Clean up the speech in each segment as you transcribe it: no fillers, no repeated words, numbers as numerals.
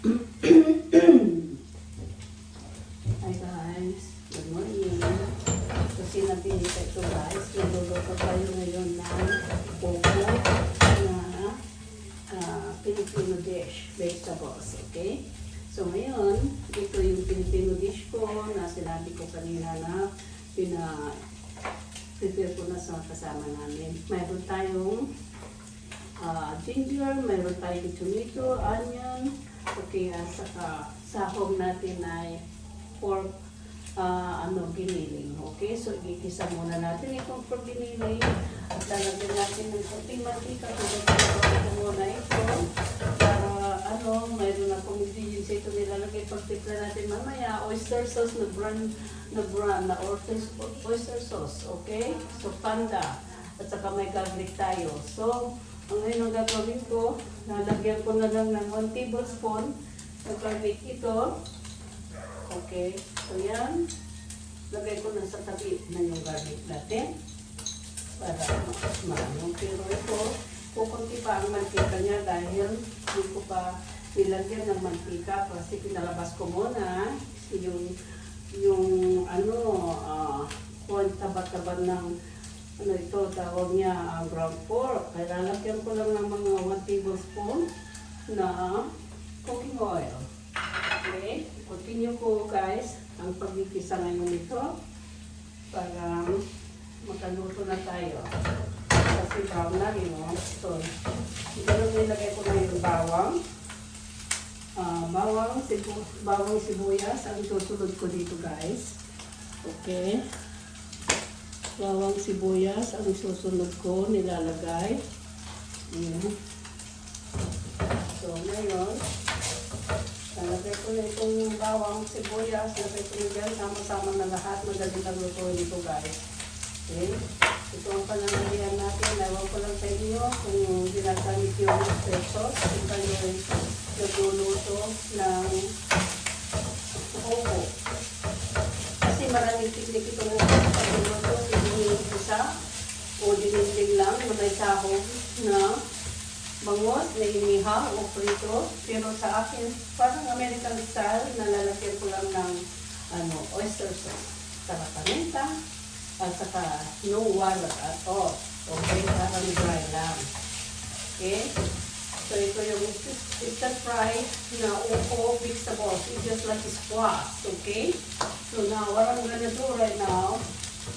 Hi guys, good morning. Kasi napinita ito guys, nagluluto tayo ngayon ng popo na Filipino dish, vegetables, okay? So ngayon, ito yung Filipino dish ko na sinabi ko kanina na prepare ko na sa kasama namin. Mayroon tayong ginger, mayroon tayong tomato, onion, okay, at saka sahog natin ay pork giniling. Okay, so igigisa muna natin itong pork giniling at lalagyan natin ng konting mantika. Ito muna ito para mayroon akong ingredients ito nilalagay pagtipla natin mamaya. Oyster sauce na brand na oyster sauce. Okay, so panda at saka may garlic tayo. So ang ngayon ang gagawin ko, lalagyan ko na lang ng 1 tablespoon ng garlic ito. Okay, so yan. Lagay ko na sa tabi na yung garlic natin para maano. Pero ito, kukunti pa ang mantika niya dahil hindi ko pa nilagyan ng mantika kasi pinalabas ko muna yung taba-taba ng ito, tawag niya ground pork. Kaya lalagyan ko lang ng mga 1 tablespoon na cooking oil. Okay, continue ko guys ang pagkikisa ngayon nito para makaluto na tayo. Kasi brown na rin, no? So, ganun nilagay ko na yung bawang sibuyas ang susunod ko dito guys. Okay. Bawang sibuyas ang susunod ko nilalagay. Ayan. So, ngayon, nalagay ko na itong bawang sibuyas, nalagay ko na dyan, sama-sama na lahat, magaling lang lutuin ito guys. Okay? Ito ang pananalihan natin, ewan ko lang sa inyo kung ginagamit yung pesos, kung kayo nagluluto ng opo. Kasi maraming teknik itong pagluluto, hindi isa o dininding lang, may sahog na bangus na inihaw o prito. Pero sa akin, parang American style, nalalagyan ko lang ng oyster sauce. Saka paminta, at saka no water at all. Okay, parang dry lang. Okay? So ito yung stir fry na upo vegetables. It's just like squash. Okay? So now, what I'm gonna do right now,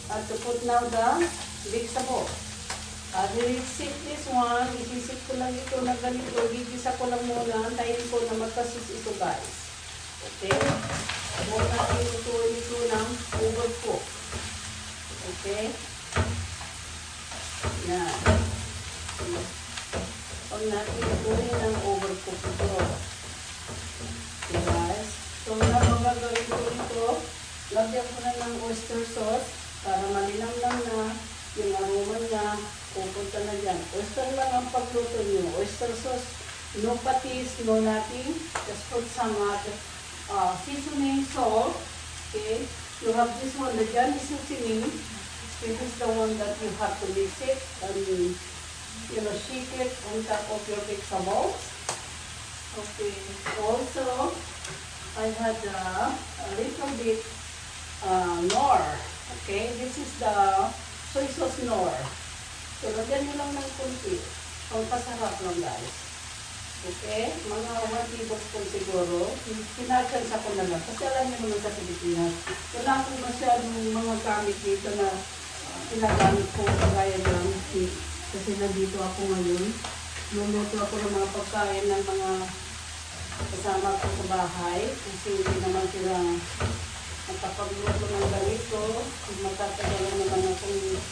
to put now the vegetables. I-sit this one, isisip ko lang ito na ganito, gigisa ko lang muna, antayin ko na magkasis ito guys. Okay? Huwag natin lutuin ito ng overcook. Okay? Yan. Huwag natin lutuin ng overcook ito. Okay guys? So na magagawin ko ito, lagyan ko na ng oyster sauce para malinamnam na yung aroma niya. Pupunta na dyan. Oyster lang ang pagluto nyo. Oyster sauce, no patis, no nothing. Just put some seasoning, salt. Okay. You have this one, the Johnny seasoning. This is the one that you have to mix it and shake it on top of your vegetables. Okay. Also, I had a little bit Knorr. Okay. This is the soy sauce Knorr. So, lagyan nyo lang ng kunti. Pagpasarap lang guys. Okay? Mga 1 tablespoon siguro. Pinagkansa ko na lang. Kasi alam nyo naman sa Pilipinas. Wala akong masyadong mga gamit dito na pinagamit ko kagaya lang. Kasi nandito ako ngayon. Luluto ako ng mga pagkain ng mga kasama ko sa bahay. Kasi hindi naman sila nakapagluto ng ganito. Matatagal naman akong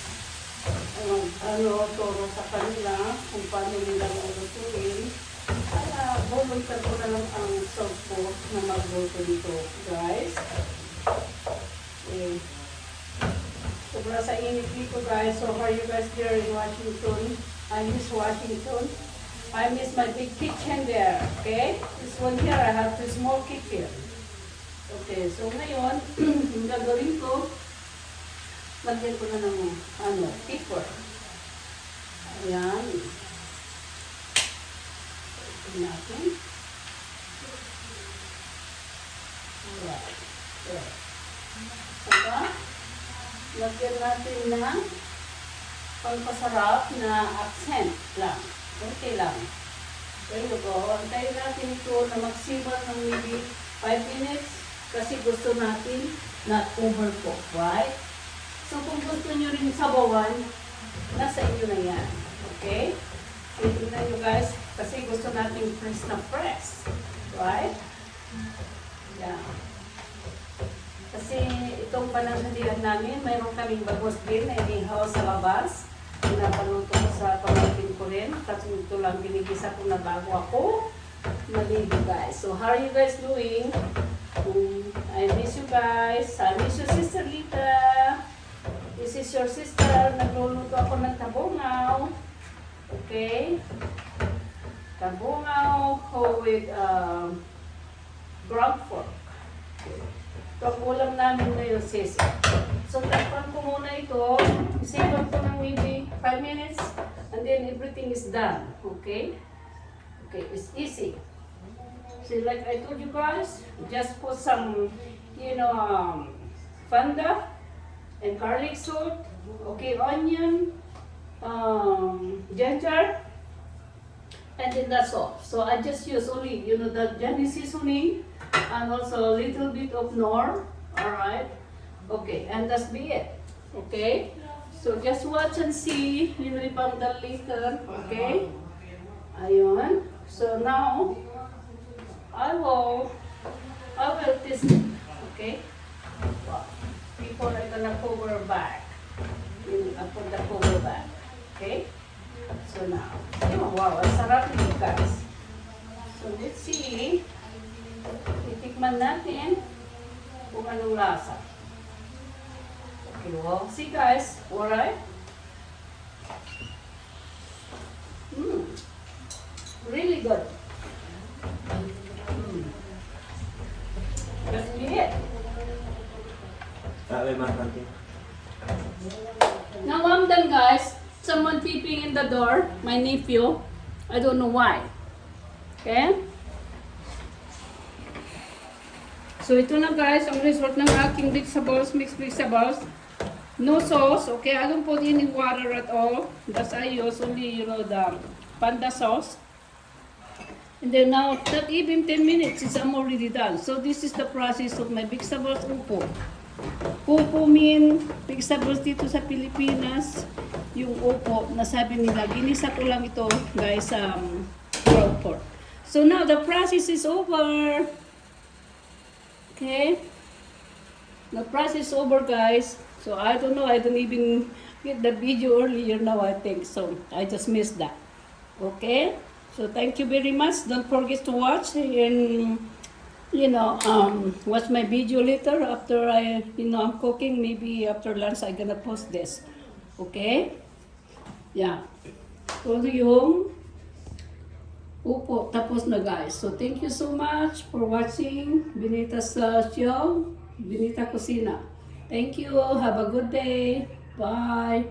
turo sa kanila kung paano nila malutuin. Kaya volunteer ko na lang ang self ko na magluto dito guys. Okay. Sobra sa init dito guys. So how are you guys there in Washington? I miss Washington. I miss my big kitchen there. Okay? This one here, I have this small kitchen. Okay, so ngayon, yung gagawin ko, lagyan ko na ng pepper. Ayan. Ito natin. lagyan natin ng pangpasarap na accent lang. Okay lang. There you go. Antayin natin ito na magsimol ng maybe 5 minutes kasi gusto natin not overcook, right? So kung gusto nyo rin sabawan, nasa inyo na yan. Okay? Tignan nyo guys, kasi gusto natin fresh na fresh. Right? Yeah. Kasi itong pananghalian namin, mayroon kaming bagos din na inihaw sa labas. Pinapaluto ko sa pamangkin ko rin. Kasi ito lang binigisa ko na bago ako maligo guys. So how are you guys doing? I miss you guys. I miss your sister Lita. This is your sister. Nagluluto ako ng tabungaw. Okay? Tabungaw with ground pork. Ito ang ulam namin ngayon, sis. So, takpan ko muna ito. Isipan ko ng maybe 5 minutes. And then everything is done. Okay? Okay, it's easy. So, like I told you guys, just put some, funda and garlic salt. Okay, onion, ginger. And then that's all. So I just use only, the Johnny seasoning and also a little bit of Knorr. Alright? Okay, and that's be it. Okay? So just watch and see. Nilipang the later. Okay? Ayun. So now, I will taste it. Okay? Before I'm gonna cover back. I put the cover back. Okay? So now, wow, ang sarap nito guys. So let's see. Titikman natin kung anong lasa. Okay, well, see guys, alright? Really good. That's it. Now I'm done guys. Someone peeping in the door, my nephew. I don't know why. Okay? So ito na guys, ang result ng aking mixed vegetables. No sauce, okay? I don't put any water at all. That's I use only, the panda sauce. And then now, not even 10 minutes, I'm already done. So this is the process of my vegetables upo. Upo mean vegetables dito sa Pilipinas. Yung upo, nasabi nila, ginisa ko lang ito, guys, ground pork. So now, the process is over. Okay? The process is over, guys. So, I don't know, I don't even get the video earlier now, I think. So, I just missed that. Okay? So, thank you very much. Don't forget to watch and, watch my video later after I'm cooking. Maybe after lunch, I'm gonna post this. Okay? Yeah. So yung upo, tapos na guys. So thank you so much for watching Benita's show, Benita Kusina. Thank you. Have a good day. Bye.